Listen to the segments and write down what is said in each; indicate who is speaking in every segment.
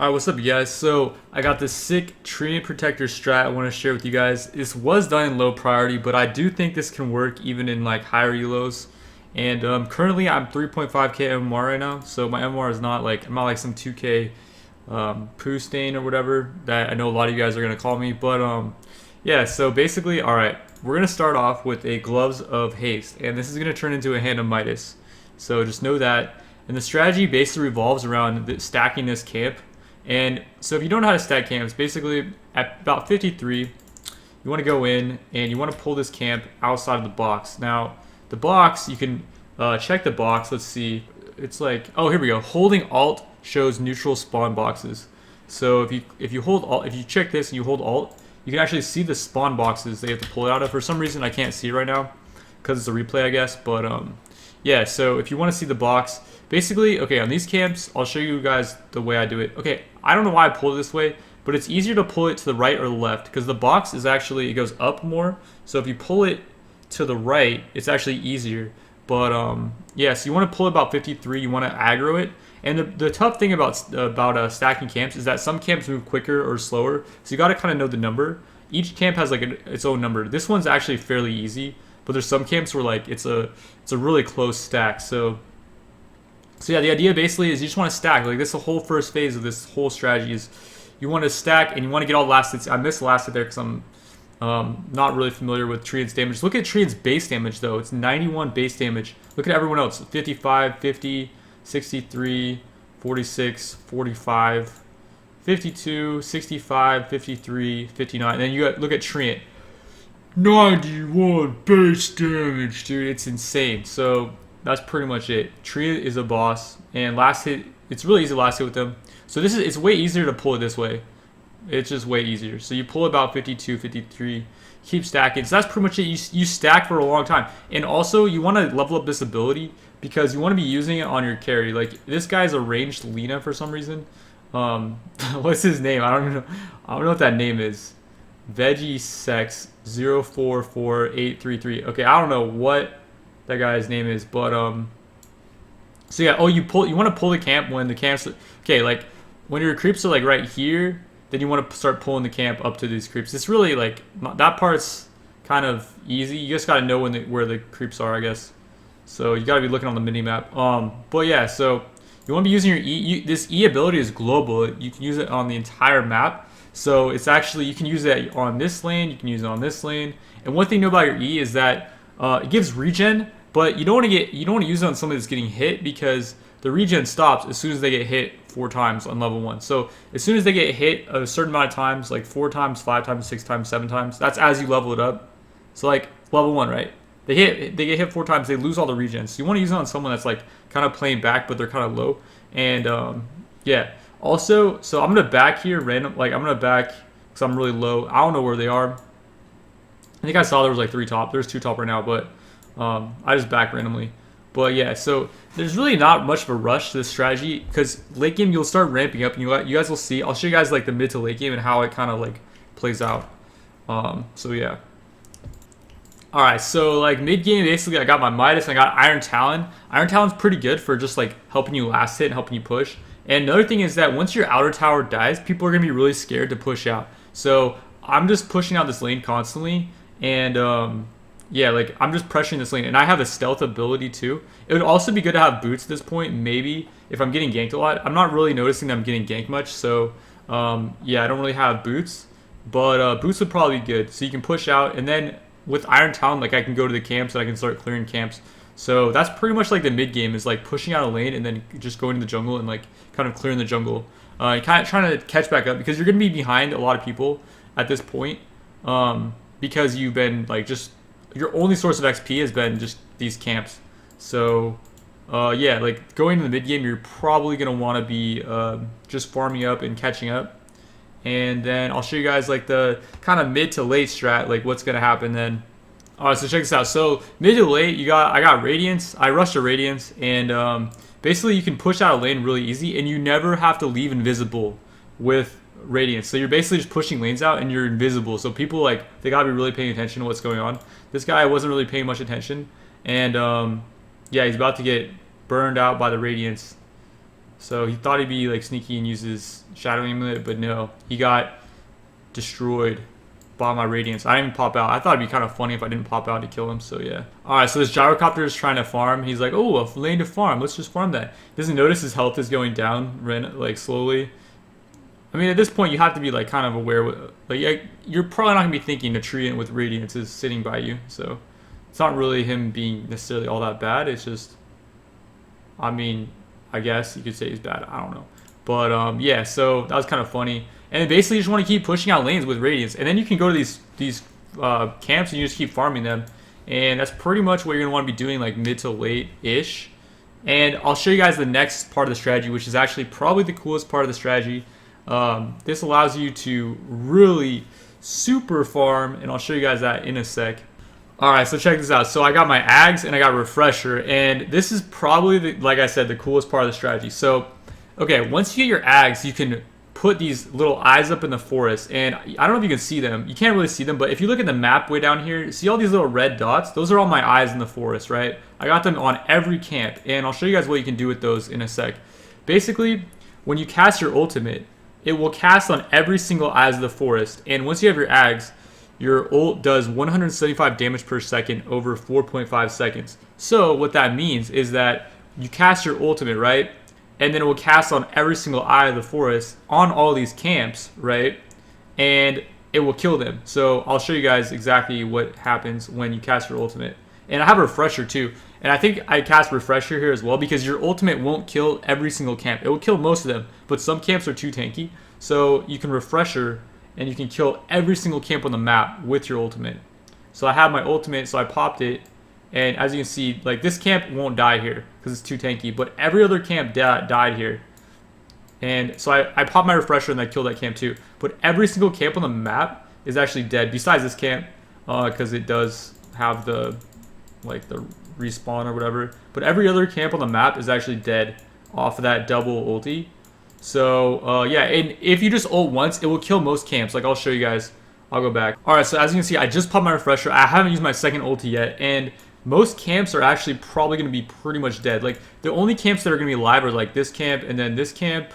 Speaker 1: Alright, what's up you guys? So I got this sick Treant protector strat I want to share with you guys. This was done in low priority, but I do think this can work even in like higher elos. And currently I'm 3.5k MMR right now, so my MMR is not like, I'm not like some 2k poo stain or whatever that I know a lot of you guys are gonna call me. But yeah, so basically, alright, we're gonna start off with a Gloves of Haste, and this is gonna turn into a Hand of Midas. So just know that. And the strategy basically revolves around stacking this camp. And so if you don't know how to stack camps, basically at about 53, you want to go in and you want to pull this camp outside of the box. Now, the box, you can check the box. Let's see. It's like, oh, here we go. Holding Alt shows neutral spawn boxes. So if you hold Alt, if you check this and you hold Alt, you can actually see the spawn boxes they have to pull it out of. For some reason, I can't see it right now because it's a replay, I guess. But yeah, so if you want to see the box, basically, okay, on these camps, I'll show you guys the way I do it. Okay, I don't know why I pull it this way, but it's easier to pull it to the right or the left because the box is actually, it goes up more. So if you pull it to the right, it's actually easier. But yeah, so you want to pull it about 53, you want to aggro it. And the tough thing about stacking camps is that some camps move quicker or slower, so you got to kind of know the number. Each camp has like its own number. This one's actually fairly easy, but there's some camps where like it's a really close stack. So yeah, the idea basically is you just want to stack. Like, this is the whole first phase of this whole strategy is you want to stack and you want to get all the last hits. I missed last hit there because I'm not really familiar with Treant's damage. Look at Treant's base damage though. It's 91 base damage. Look at everyone else. 55, 50, 63, 46, 45, 52, 65, 53, 59. And then you got, look at Treant. 91 base damage, dude. It's insane. So that's pretty much it. Treant is a boss, and last hit, it's really easy to last hit with them. So it's way easier to pull it this way. It's just way easier. So you pull about 52, 53, keep stacking. So that's pretty much it. You stack for a long time. And also, you want to level up this ability because you want to be using it on your carry. Like, this guy's a ranged Lina for some reason. What's his name? I don't know what that name is. Veggie Sex 044833. Okay, I don't know what that guy's name is, but so yeah, you want to pull the camp when the camps, okay, like when your creeps are like right here, then you want to start pulling the camp up to these creeps. It's really like, that part's kind of easy. You just got to know where the creeps are, I guess. So you got to be looking on the mini map. But yeah, so you want to be using your E. This E ability is global. You can use it on the entire map. So it's actually, you can use it on this lane, you can use it on this lane. And one thing to know about your E is that it gives regen, but you don't want to use it on somebody that's getting hit because the regen stops as soon as they get hit 4 times on level 1. So as soon as they get hit a certain amount of times, like 4 times, 5 times, 6 times, 7 times, that's as you level it up. So like level 1, right? They get hit 4 times, they lose all the regen. So you want to use it on someone that's like kind of playing back, but they're kind of low. And yeah. Also, so I'm gonna back here random. Like, I'm gonna back because I'm really low. I don't know where they are. I think I saw there was like 3 top. There's 2 top right now, but I just back randomly. But yeah, so there's really not much of a rush to this strategy because late game you'll start ramping up, and you guys will see. I'll show you guys like the mid to late game and how it kind of like plays out. So yeah. All right, so like mid game, basically I got my Midas and I got Iron Talon. Iron Talon's pretty good for just like helping you last hit and helping you push. And another thing is that once your outer tower dies, people are going to be really scared to push out. So I'm just pushing out this lane constantly. And yeah, like I'm just pressuring this lane. And I have a stealth ability too. It would also be good to have boots at this point, maybe, if I'm getting ganked a lot. I'm not really noticing that I'm getting ganked much. So yeah, I don't really have boots. But boots would probably be good. So you can push out. And then with Iron Talon, like I can go to the camps and I can start clearing camps. So that's pretty much like the mid game is like pushing out a lane and then just going to the jungle and like kind of clearing the jungle. Kind of trying to catch back up because you're going to be behind a lot of people at this point because you've been like just your only source of XP has been just these camps. So yeah, like going to the mid game, you're probably going to want to be just farming up and catching up. And then I'll show you guys like the kind of mid to late strat, like what's going to happen then. Alright, so check this out. So mid to late, I got Radiance. I rushed a Radiance, and basically you can push out a lane really easy, and you never have to leave invisible with Radiance. So you're basically just pushing lanes out, and you're invisible. So people like they gotta be really paying attention to what's going on. This guy wasn't really paying much attention, and yeah, he's about to get burned out by the Radiance. So he thought he'd be like sneaky and use his Shadow Amulet, but no, he got destroyed by my Radiance. I didn't even pop out. I thought it'd be kind of funny if I didn't pop out to kill him, so yeah. Alright, so this Gyrocopter is trying to farm. He's like, oh, a lane to farm. Let's just farm that. Doesn't notice his health is going down, like, slowly. I mean, at this point, you have to be, like, kind of aware. Like, you're probably not going to be thinking a Treant with Radiance is sitting by you, so it's not really him being necessarily all that bad. It's just, I mean, I guess you could say he's bad. I don't know. But, yeah, so that was kind of funny. And basically, you just want to keep pushing out lanes with Radiance. And then you can go to these camps and you just keep farming them. And that's pretty much what you're going to want to be doing, like, mid to late-ish. And I'll show you guys the next part of the strategy, which is actually probably the coolest part of the strategy. This allows you to really super farm, and I'll show you guys that in a sec. Alright, so check this out. So I got my Ags and I got Refresher. And this is probably, like I said, the coolest part of the strategy. So, okay, once you get your Ags, you can put these little eyes up in the forest, and I don't know if you can see them. You can't really see them, but if you look at the map way down here, see all these little red dots? Those are all my eyes in the forest, right? I got them on every camp, and I'll show you guys what you can do with those in a sec. Basically, when you cast your ultimate, it will cast on every single eyes of the forest, and once you have your Ags, your ult does 175 damage per second over 4.5 seconds. So what that means is that you cast your ultimate, right? And then it will cast on every single eye of the forest on all these camps, right? And it will kill them. So I'll show you guys exactly what happens when you cast your ultimate. And I have a Refresher too. And I think I cast Refresher here as well because your ultimate won't kill every single camp. It will kill most of them, but some camps are too tanky. So you can Refresher and you can kill every single camp on the map with your ultimate. So I have my ultimate, so I popped it. And as you can see, like, this camp won't die here because it's too tanky, but every other camp died here. And so I popped my Refresher and I killed that camp too. But every single camp on the map is actually dead besides this camp because it does have the, like, the respawn or whatever. But every other camp on the map is actually dead off of that double ulti. So, yeah, and if you just ult once, it will kill most camps. Like, I'll show you guys. I'll go back. Alright, so as you can see, I just popped my Refresher. I haven't used my second ulti yet, and most camps are actually probably going to be pretty much dead. Like, the only camps that are going to be live are, like, this camp, and then this camp,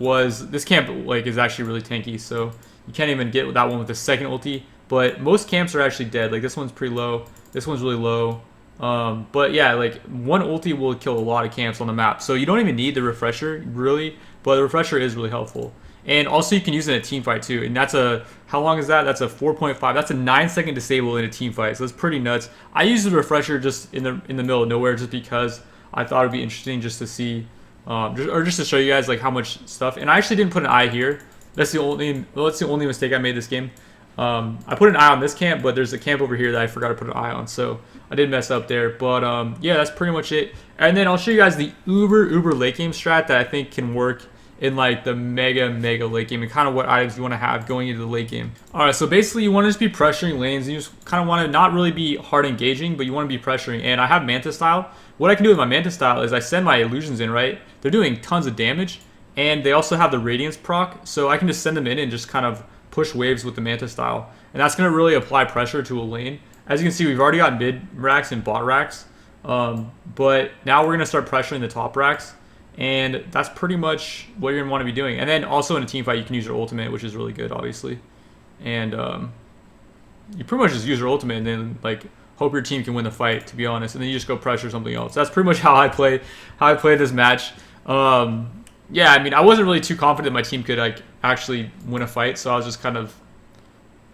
Speaker 1: like, is actually really tanky, so you can't even get that one with the second ulti. But most camps are actually dead. Like, this one's pretty low. This one's really low. But, yeah, like, one ulti will kill a lot of camps on the map. So you don't even need the Refresher, really, but the Refresher is really helpful. And also you can use it in a team fight too. And that's a, how long is that? That's a 4.5. That's a 9-second disable in a team fight. So it's pretty nuts. I use the Refresher just in the middle of nowhere just because I thought it'd be interesting just to see, just to show you guys like how much stuff. And I actually didn't put an eye here. That's the only mistake I made this game. I put an eye on this camp, but there's a camp over here that I forgot to put an eye on. So I did mess up there. But yeah, that's pretty much it. And then I'll show you guys the uber late game strat that I think can work in like the mega late game and kind of what items you want to have going into the late game. Alright, so basically you want to just be pressuring lanes. You just kind of want to not really be hard engaging, but you want to be pressuring. And I have Manta Style. What I can do with my Manta Style is I send my illusions in, right? They're doing tons of damage, and they also have the Radiance proc, so I can just send them in and just kind of push waves with the Manta Style. And that's going to really apply pressure to a lane. As you can see, we've already got mid racks and bot racks, but now we're going to start pressuring the top racks. And that's pretty much what you're going to want to be doing. And then also in a team fight, you can use your ultimate, which is really good, obviously. And you pretty much just use your ultimate and then like hope your team can win the fight, to be honest. And then you just go pressure something else. That's pretty much how I play this match. Yeah, I mean, I wasn't really too confident my team could like actually win a fight, so I was just kind of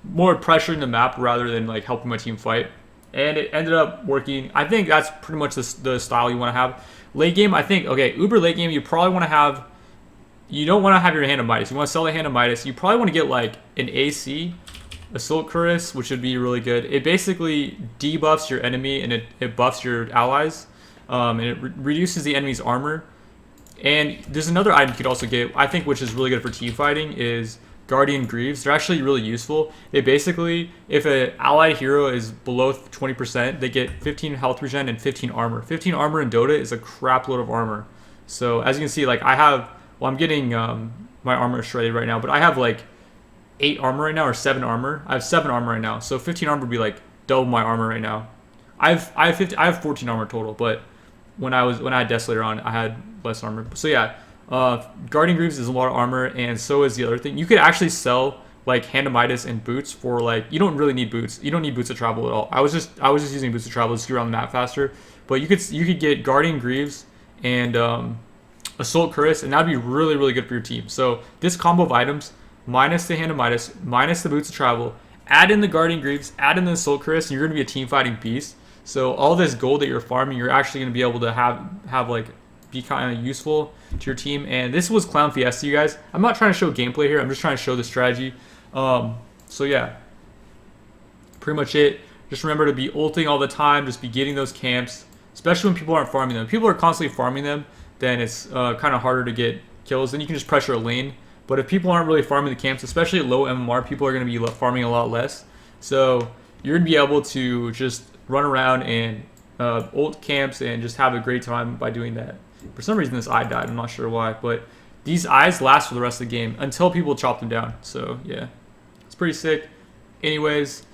Speaker 1: more pressuring the map rather than like helping my team fight. And it ended up working. I think that's pretty much the style you want to have. Late game, I think, okay, uber late game, you probably want to have, you don't want to have your Hand of Midas. You want to sell the Hand of Midas. You probably want to get like an AC, Assault Cuirass, which would be really good. It basically debuffs your enemy and it buffs your allies. And it reduces the enemy's armor. And there's another item you could also get, I think, which is really good for team fighting, is Guardian Greaves. They're actually really useful. They basically, if an allied hero is below 20%, they get 15 health regen and 15 armor. 15 armor in Dota is a crap load of armor. So as you can see, like I have, well, I'm getting my armor shredded right now, but I have like 8 armor right now, or 7 armor. I have 7 armor right now, so 15 armor would be like double my armor right now. I have 14 armor total, but when I had Desolator on, I had less armor. So yeah, Guardian Greaves is a lot of armor, and so is the other thing. You could actually sell like Handamitis and boots for like, you don't really need boots. You don't need boots to travel at all. I was just using boots to travel to get around the map faster. But you could get Guardian Greaves and Assault Cuirass, and that'd be really really good for your team. So this combo of items, minus the Handamitis, minus the boots to travel, add in the Guardian Greaves, add in the Assault Cuirass, and you're gonna be a team fighting beast. So all this gold that you're farming, you're actually gonna be able to have like be kind of useful to your team. And this was Clown Fiesta, you guys. I'm not trying to show gameplay here. I'm just trying to show the strategy. So yeah, pretty much it. Just remember to be ulting all the time. Just be getting those camps, especially when people aren't farming them. If people are constantly farming them, then it's kind of harder to get kills. Then you can just pressure a lane. But if people aren't really farming the camps, especially at low MMR, people are going to be farming a lot less. So you're going to be able to just run around and ult camps and just have a great time by doing that. For some reason this eye died, I'm not sure why, but these eyes last for the rest of the game until people chop them down. So yeah, it's pretty sick. Anyways,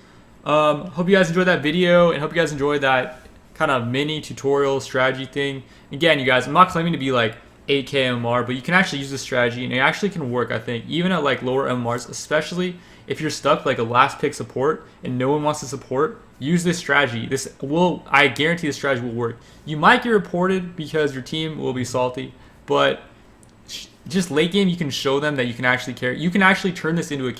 Speaker 1: hope you guys enjoyed that video, and hope you guys enjoyed that kind of mini tutorial strategy thing. Again, you guys, I'm not claiming to be like 8k MMR, but you can actually use this strategy, and it actually can work, I think, even at like lower MMRs, especially if you're stuck like a last pick support and no one wants to support. Use this strategy. I guarantee this strategy will work. You might get reported because your team will be salty, but just late game you can show them that you can actually carry. You can actually turn this into a